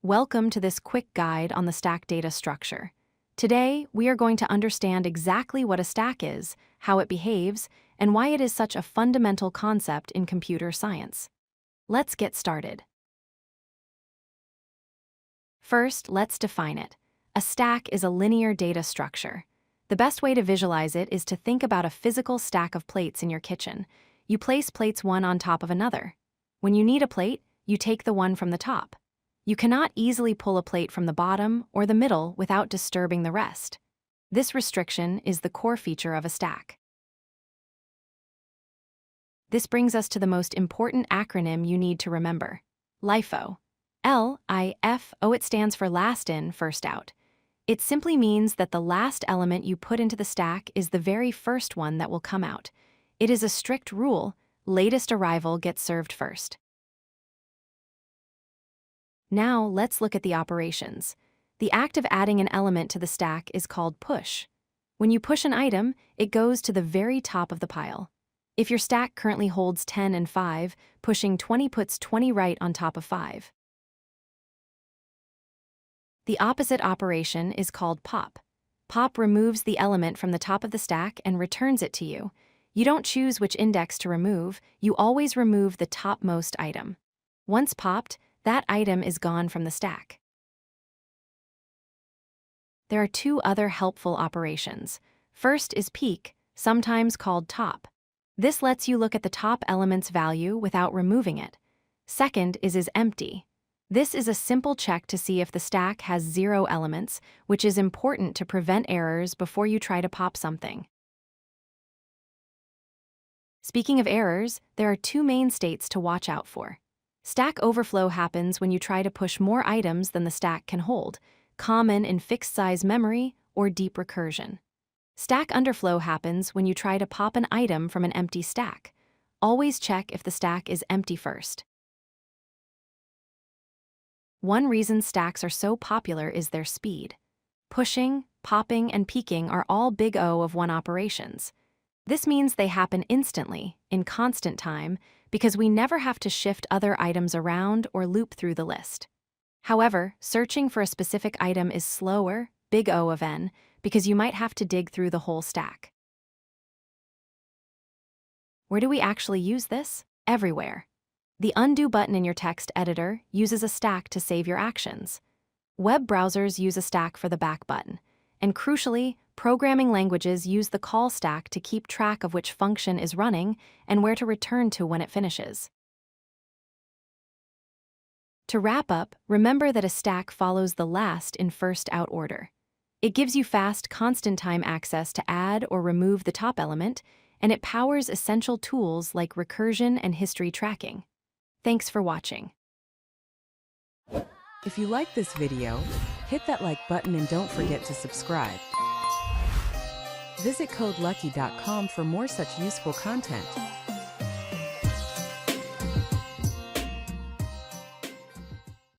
Welcome to this quick guide on the stack data structure. Today, we are going to understand exactly what a stack is, how it behaves, and why it is such a fundamental concept in computer science. Let's get started. First, let's define it. A stack is a linear data structure. The best way to visualize it is to think about a physical stack of plates in your kitchen. You place plates one on top of another. When you need a plate, you take the one from the top. You cannot easily pull a plate from the bottom or the middle without disturbing the rest. This restriction is the core feature of a stack. This brings us to the most important acronym you need to remember: LIFO. L-I-F-O, it stands for last in, first out. It simply means that the last element you put into the stack is the very first one that will come out. It is a strict rule: latest arrival gets served first. Now let's look at the operations. The act of adding an element to the stack is called push. When you push an item, it goes to the very top of the pile. If your stack currently holds 10 and 5, pushing 20 puts 20 right on top of 5. The opposite operation is called pop. Pop removes the element from the top of the stack and returns it to you. You don't choose which index to remove, you always remove the topmost item. Once popped, that item is gone from the stack. There are two other helpful operations. First is peek, sometimes called top. This lets you look at the top element's value without removing it. Second is IsEmpty. This is a simple check to see if the stack has 0 elements, which is important to prevent errors before you try to pop something. Speaking of errors, there are two main states to watch out for. Stack overflow happens when you try to push more items than the stack can hold, common in fixed-size memory or deep recursion. Stack underflow happens when you try to pop an item from an empty stack. Always check if the stack is empty first. One reason stacks are so popular is their speed. Pushing, popping, and peeking are all big O of 1 operations. This means they happen instantly, in constant time, because we never have to shift other items around or loop through the list. However, searching for a specific item is slower, big O of N, because you might have to dig through the whole stack. Where do we actually use this? Everywhere. The undo button in your text editor uses a stack to save your actions. Web browsers use a stack for the back button. And crucially, programming languages use the call stack to keep track of which function is running and where to return to when it finishes. To wrap up, remember that a stack follows the last in first out order. It gives you fast, constant-time access to add or remove the top element, and it powers essential tools like recursion and history tracking. Thanks for watching. If you like this video, hit that like button and don't forget to subscribe. Visit codelucky.com for more such useful content.